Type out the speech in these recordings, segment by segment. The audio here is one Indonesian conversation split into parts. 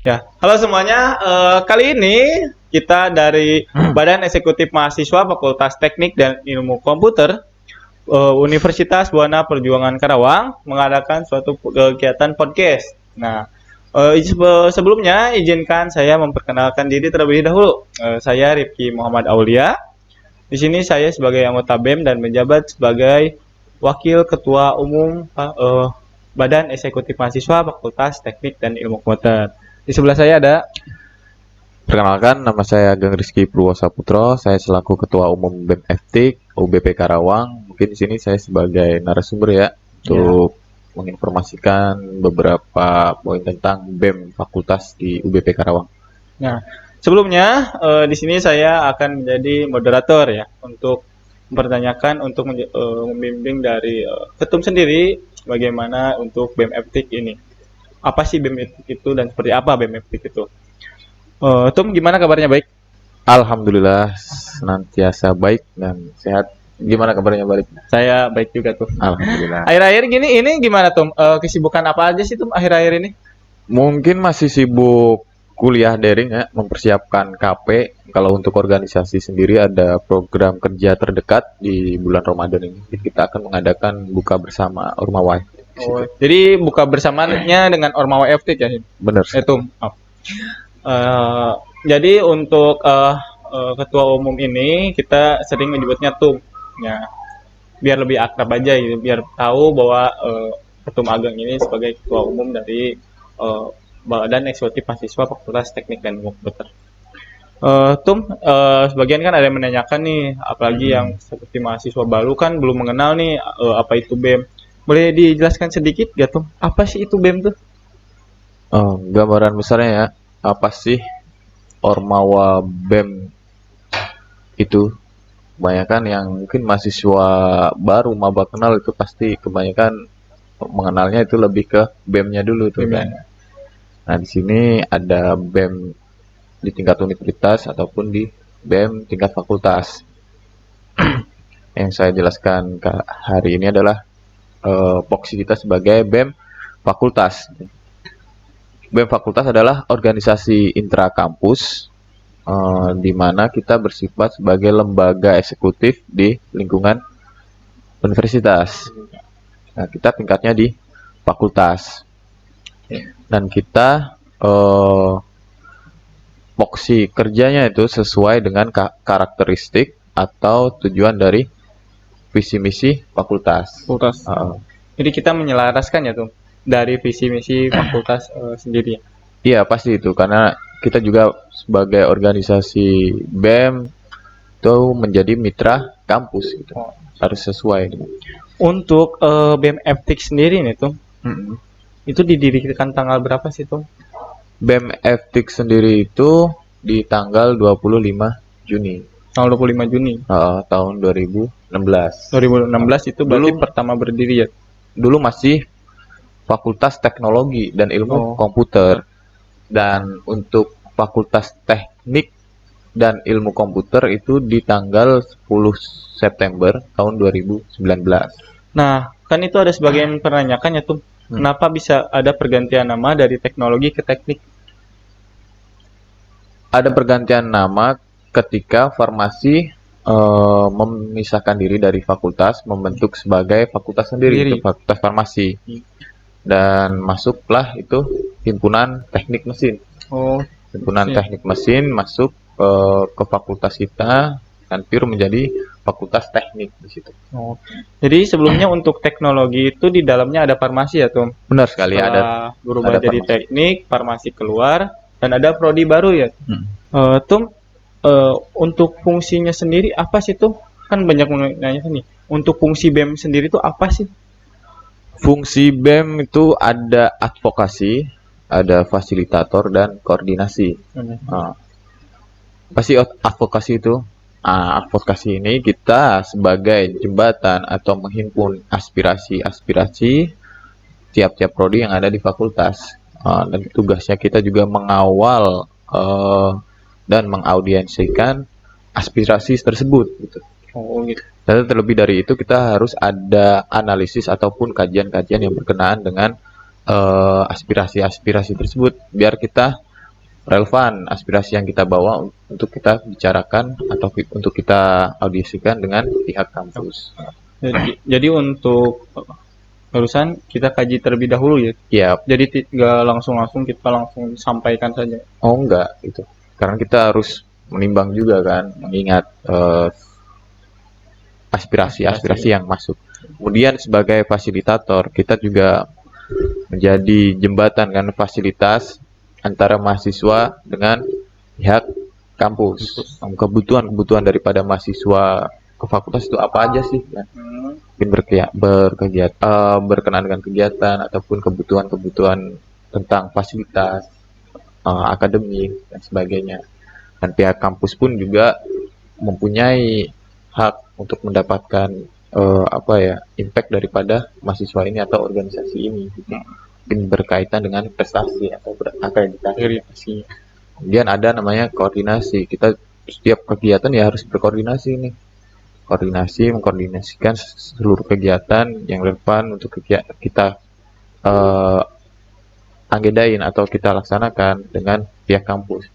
Ya, halo semuanya. Kali ini kita dari Badan Eksekutif Mahasiswa Fakultas Teknik dan Ilmu Komputer Universitas Buana Perjuangan Karawang mengadakan suatu kegiatan podcast. Nah, sebelumnya izinkan saya memperkenalkan diri terlebih dahulu. Saya Rifki Muhammad Aulia. Di sini saya sebagai anggota BEM dan menjabat sebagai Wakil Ketua Umum Badan Eksekutif Mahasiswa Fakultas Teknik dan Ilmu Komputer. Di sebelah saya ada. Perkenalkan, nama saya Ageng Rizky Purwosaputro. Saya selaku Ketua Umum BEM FTIK UBP Karawang. Mungkin di sini saya sebagai narasumber ya untuk menginformasikan beberapa poin tentang BEM Fakultas di UBP Karawang. Nah, sebelumnya di sini saya akan menjadi moderator ya untuk mempertanyakan untuk membimbing dari ketum sendiri bagaimana untuk BEM FTIK ini. Apa sih BEM FTIK itu dan seperti apa BEM FTIK itu? Tum, gimana kabarnya, baik? Alhamdulillah senantiasa baik dan sehat. Gimana kabarnya, baik? Saya baik juga tuh. Alhamdulillah. Akhir-akhir gini ini gimana Tum? Kesibukan apa aja sih Tum akhir-akhir ini? Mungkin masih sibuk kuliah daring ya, mempersiapkan KP. Kalau untuk organisasi sendiri ada program kerja terdekat di bulan Ramadan ini. Kita akan mengadakan buka bersama Ormawa. Oh, jadi buka bersamanya dengan Ormawa FTIK ya? Benar. Tum. Oh. Jadi untuk ketua umum ini kita sering menyebutnya Tum, ya biar lebih akrab aja gitu, biar tahu bahwa Ketum Ageng ini sebagai ketua umum dari Badan Eksekutif Mahasiswa Fakultas Teknik dan Komputer. Tum, sebagian kan ada yang menanyakan nih, apalagi yang seperti mahasiswa baru kan belum mengenal nih apa itu BEM. Boleh dijelaskan sedikit gak Tum? Apa sih itu BEM tuh? Gambaran besarnya ya, apa sih Ormawa BEM itu? Kebanyakan yang mungkin mahasiswa baru maba kenal itu pasti kebanyakan mengenalnya itu lebih ke BEM-nya dulu tuh kan. Nah, di sini ada BEM di tingkat universitas ataupun di BEM tingkat fakultas. Yang saya jelaskan hari ini adalah voksi kita sebagai BEM fakultas. BEM fakultas adalah organisasi intrakampus di mana kita bersifat sebagai lembaga eksekutif di lingkungan universitas. Nah, kita tingkatnya di fakultas. Dan kita voksi kerjanya itu sesuai dengan karakteristik atau tujuan dari visi misi fakultas. Jadi kita menyelaraskan ya tuh dari visi misi fakultas sendiri. Iya, pasti itu karena kita juga sebagai organisasi BEM itu menjadi mitra kampus gitu. Harus sesuai. Untuk BEM FTIK sendiri nih tuh, itu didirikan tanggal berapa sih tuh? BEM FTIK sendiri itu di tanggal 25 Juni. Tanggal 25 Juni. Tahun 2016. 2016 itu berarti pertama berdiri ya? Dulu masih Fakultas Teknologi dan Ilmu Komputer. Dan untuk Fakultas Teknik dan Ilmu Komputer itu di tanggal 10 September tahun 2019. Nah, kan itu ada sebagian penanyakan ya tuh, kenapa bisa ada pergantian nama dari teknologi ke teknik? Ada pergantian nama ketika farmasi memisahkan diri dari fakultas, membentuk sebagai fakultas sendiri, itu Fakultas Farmasi. Dan masuklah itu himpunan teknik mesin. Himpunan teknik mesin masuk ke fakultas kita dan pure menjadi fakultas teknik di situ. Jadi sebelumnya untuk teknologi itu di dalamnya ada farmasi ya tuh? Benar sekali. Setelah berubah jadi teknik, farmasi keluar dan ada prodi baru ya. Untuk fungsinya sendiri apa sih tuh? Kan banyak menanya nih. Untuk fungsi BEM sendiri itu apa sih? Fungsi BEM itu ada advokasi, ada fasilitator dan koordinasi. Pasti advokasi itu. Advokasi ini kita sebagai jembatan atau menghimpun aspirasi-aspirasi tiap-tiap prodi yang ada di fakultas. Dan tugasnya kita juga mengawal dan mengaudiensikan aspirasi tersebut. Gitu. Dan terlebih dari itu kita harus ada analisis ataupun kajian-kajian yang berkenaan dengan aspirasi-aspirasi tersebut biar kita relevan aspirasi yang kita bawa untuk kita bicarakan atau untuk kita audisikan dengan pihak kampus. Jadi untuk urusan kita kaji terlebih dahulu ya. Ya, Jadi nggak langsung kita langsung sampaikan saja. oh enggak itu. Karena kita harus menimbang juga kan, mengingat aspirasi yang masuk. Kemudian sebagai fasilitator, kita juga menjadi jembatan kan fasilitas antara mahasiswa dengan pihak kampus. Kebutuhan-kebutuhan daripada mahasiswa ke fakultas itu apa aja sih? Kan? Mungkin berkenaan dengan kegiatan ataupun kebutuhan-kebutuhan tentang fasilitas, akademik dan sebagainya. Dan pihak kampus pun juga mempunyai hak untuk mendapatkan impact daripada mahasiswa ini atau organisasi ini gitu. Mungkin berkaitan dengan prestasi atau akreditasi. Kemudian ada namanya koordinasi. Kita setiap kegiatan ya harus berkoordinasi nih. Mengkoordinasikan seluruh kegiatan yang relevan untuk kita agendain atau kita laksanakan dengan pihak kampus.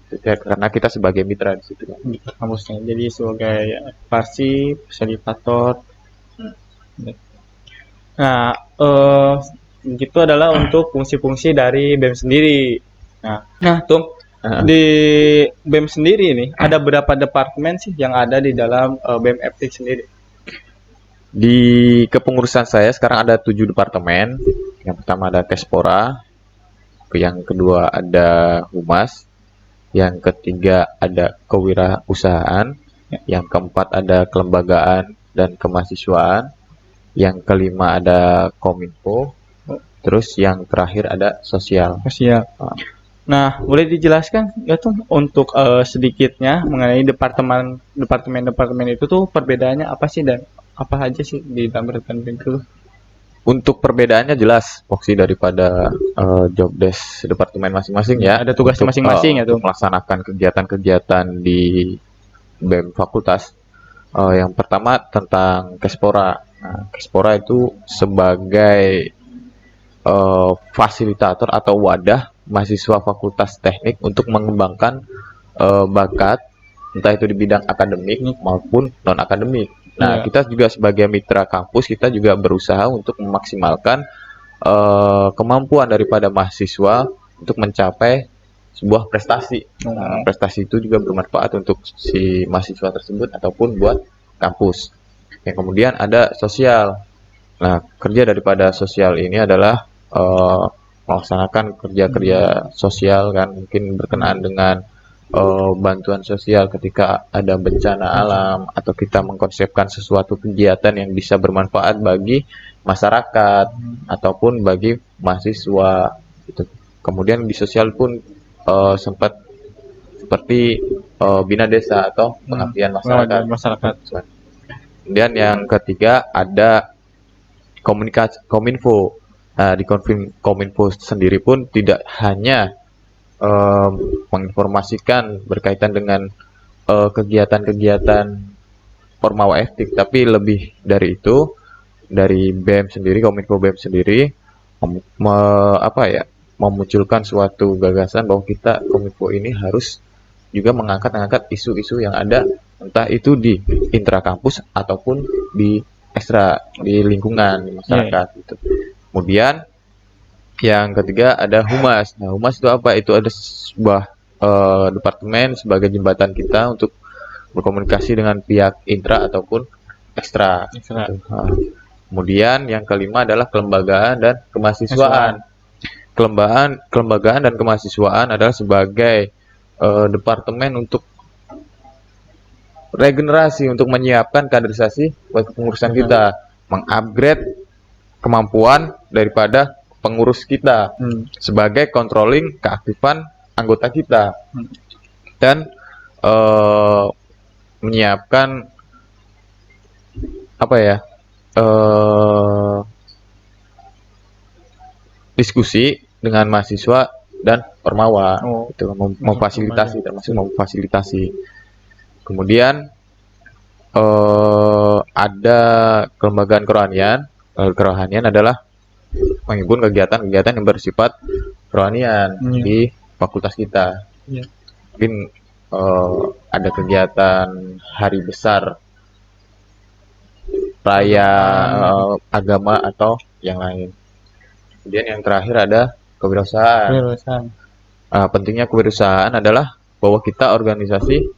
Karena kita sebagai mitra di situ kan. Kampusnya. Jadi sebagai fasilitator. Nah, itu adalah untuk fungsi-fungsi dari BEM sendiri. Nah, Tung, di BEM sendiri ini ada berapa departemen sih yang ada di dalam BEM Eptik sendiri? Di kepengurusan saya sekarang ada 7 departemen. Yang pertama ada Kespora, yang kedua ada Humas, yang ketiga ada kewirausahaan, yang keempat ada kelembagaan dan kemahasiswaan, yang kelima ada Kominfo, terus yang terakhir ada sosial. Nah, boleh dijelaskan ya tuh untuk sedikitnya mengenai departemen itu tuh perbedaannya apa sih dan apa aja sih di dalam departemen itu? Untuk perbedaannya jelas fokus daripada job desk departemen masing-masing ya. Ada tugas masing-masing ya tuh. Melaksanakan kegiatan-kegiatan di BEM fakultas. Yang pertama tentang Kespora. Nah, Kespora itu sebagai fasilitator atau wadah mahasiswa fakultas teknik untuk mengembangkan bakat entah itu di bidang akademik maupun non akademik. Nah, kita juga sebagai mitra kampus kita juga berusaha untuk memaksimalkan kemampuan daripada mahasiswa untuk mencapai sebuah prestasi. Nah, prestasi itu juga bermanfaat untuk si mahasiswa tersebut ataupun buat kampus. Yang kemudian ada sosial. Nah, kerja daripada sosial ini adalah melaksanakan kerja-kerja sosial kan, mungkin berkenaan dengan bantuan sosial ketika ada bencana alam atau kita mengkonsepkan sesuatu kegiatan yang bisa bermanfaat bagi masyarakat ataupun bagi mahasiswa gitu. Kemudian di sosial pun sempat seperti bina desa atau pengabdian masyarakat. Kemudian yang ketiga ada Kominfo. Nah, di Kominfo sendiri pun tidak hanya menginformasikan berkaitan dengan kegiatan-kegiatan Ormawa Eptik, tapi lebih dari itu dari BEM sendiri, Kominfo BEM sendiri memunculkan suatu gagasan bahwa kita Kominfo ini harus juga mengangkat isu-isu yang ada entah itu di intrakampus ataupun di ekstra di lingkungan di masyarakat gitu. Kemudian yang ketiga ada Humas. Nah, Humas itu apa? Itu ada sebuah departemen sebagai jembatan kita untuk berkomunikasi dengan pihak intra ataupun ekstra. Kemudian yang kelima adalah kelembagaan dan kemahasiswaan. Kelembagaan dan kemahasiswaan adalah sebagai departemen untuk regenerasi, untuk menyiapkan kaderisasi buat pengurusan kita, mengupgrade kemampuan daripada pengurus kita sebagai controlling keaktifan anggota kita dan menyiapkan diskusi dengan mahasiswa dan Ormawa itu memfasilitasi. Kemudian ada kelembagaan kerohanian. Kerohanian adalah menghimpun kegiatan-kegiatan yang bersifat kerohanian di fakultas kita. Iya. Mungkin ada kegiatan hari besar, raya agama atau yang lain. Kemudian yang terakhir ada kewirausahaan. Kewirausahaan. Pentingnya kewirausahaan adalah bahwa kita organisasi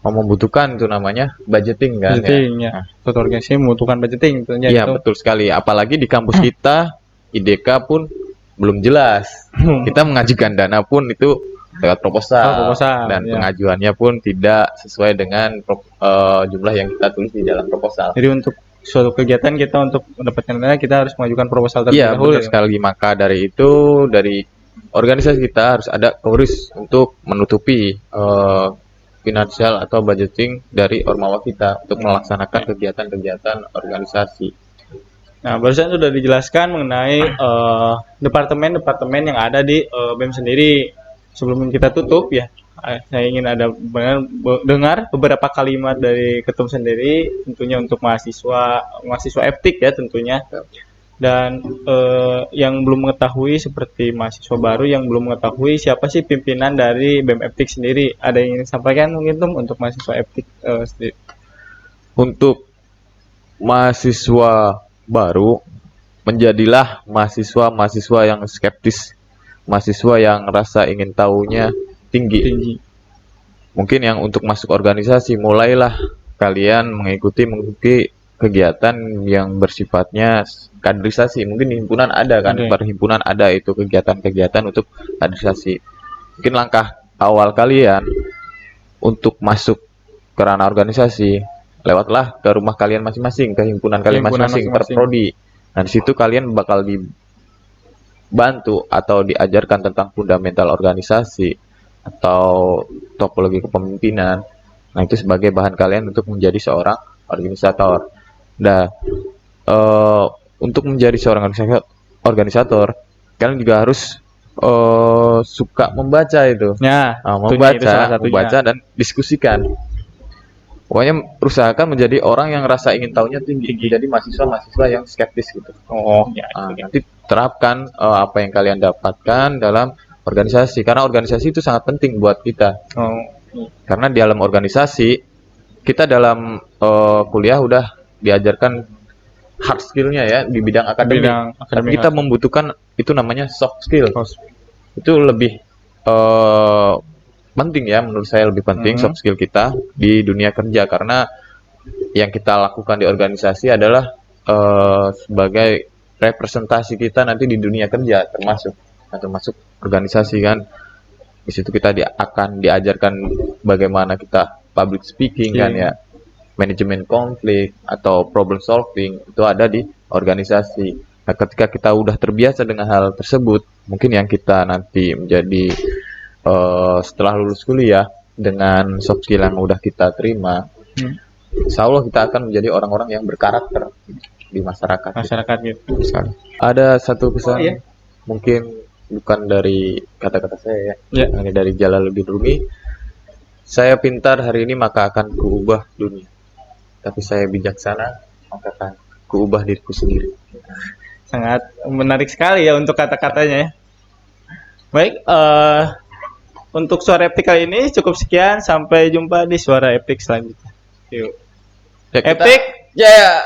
membutuhkan itu namanya budgeting kan Budgeting, ya. Nah, Suatu organisasi membutuhkan budgeting tentunya iya itu. betul sekali. Apalagi di kampus kita IDK pun belum jelas. Kita mengajukan dana pun itu lewat proposal, dan ya. pengajuannya pun tidak sesuai dengan jumlah yang kita tulis di dalam proposal. Jadi untuk suatu kegiatan kita untuk mendapatkan dana kita harus mengajukan proposal terlebih Iya dahulu. betul sekali. Maka dari itu dari organisasi kita harus ada keuris untuk menutupi finansial atau budgeting dari ormawa kita untuk melaksanakan kegiatan-kegiatan organisasi. Nah, barusan sudah dijelaskan mengenai departemen-departemen yang ada di BEM sendiri. Sebelum kita tutup ya, saya ingin dengar beberapa kalimat dari ketum sendiri, tentunya untuk mahasiswa Eptik ya tentunya. Dan yang belum mengetahui seperti mahasiswa baru yang belum mengetahui siapa sih pimpinan dari BEM Eptik sendiri, ada yang ingin disampaikan mungkin Tum untuk mahasiswa Eptik sendiri? Untuk mahasiswa baru, menjadilah mahasiswa yang skeptis, mahasiswa yang rasa ingin tahunya tinggi. Mungkin yang untuk masuk organisasi, mulailah kalian mengikuti kegiatan yang bersifatnya kaderisasi. Mungkin di himpunan ada kan, perhimpunan ada itu kegiatan-kegiatan untuk kaderisasi. Mungkin langkah awal kalian untuk masuk ke ranah organisasi, lewatlah ke rumah kalian masing-masing, ke himpunan kalian masing-masing, per prodi. Nah, di situ kalian bakal dibantu atau diajarkan tentang fundamental organisasi atau topologi kepemimpinan. Nah, itu sebagai bahan kalian untuk menjadi seorang organisator. Nah, untuk menjadi seorang organisator, kalian juga harus suka membaca itu. Ya, membaca dan diskusikan. Pokoknya usahakan menjadi orang yang rasa ingin tahunya tinggi. Jadi mahasiswa yang skeptis gitu. Nanti terapkan apa yang kalian dapatkan dalam organisasi, karena organisasi itu sangat penting buat kita. Karena di dalam organisasi kita dalam kuliah udah diajarkan hard skill-nya ya di bidang akademik. Tapi kita membutuhkan itu namanya soft skill. Itu lebih penting ya, menurut saya lebih penting soft skill kita di dunia kerja, karena yang kita lakukan di organisasi adalah sebagai representasi kita nanti di dunia kerja, termasuk organisasi kan. Di situ kita akan diajarkan bagaimana kita public speaking kan ya, manajemen konflik atau problem solving, itu ada di organisasi. Nah, ketika kita udah terbiasa dengan hal tersebut, mungkin yang kita nanti menjadi setelah lulus kuliah dengan soft skill yang udah kita terima, insya Allah kita akan menjadi orang-orang yang berkarakter di masyarakat gitu. Ada satu pesan, mungkin bukan dari kata-kata saya ya, hanya dari Jalaluddin Rumi. Saya pintar hari ini maka akan kuubah dunia, tapi saya bijaksana maka akan kuubah diriku sendiri. Sangat menarik sekali ya untuk kata-katanya ya. Baik, untuk Suara Eptik kali ini cukup sekian. Sampai jumpa di Suara Eptik selanjutnya. Yuk. Eptik, jaya!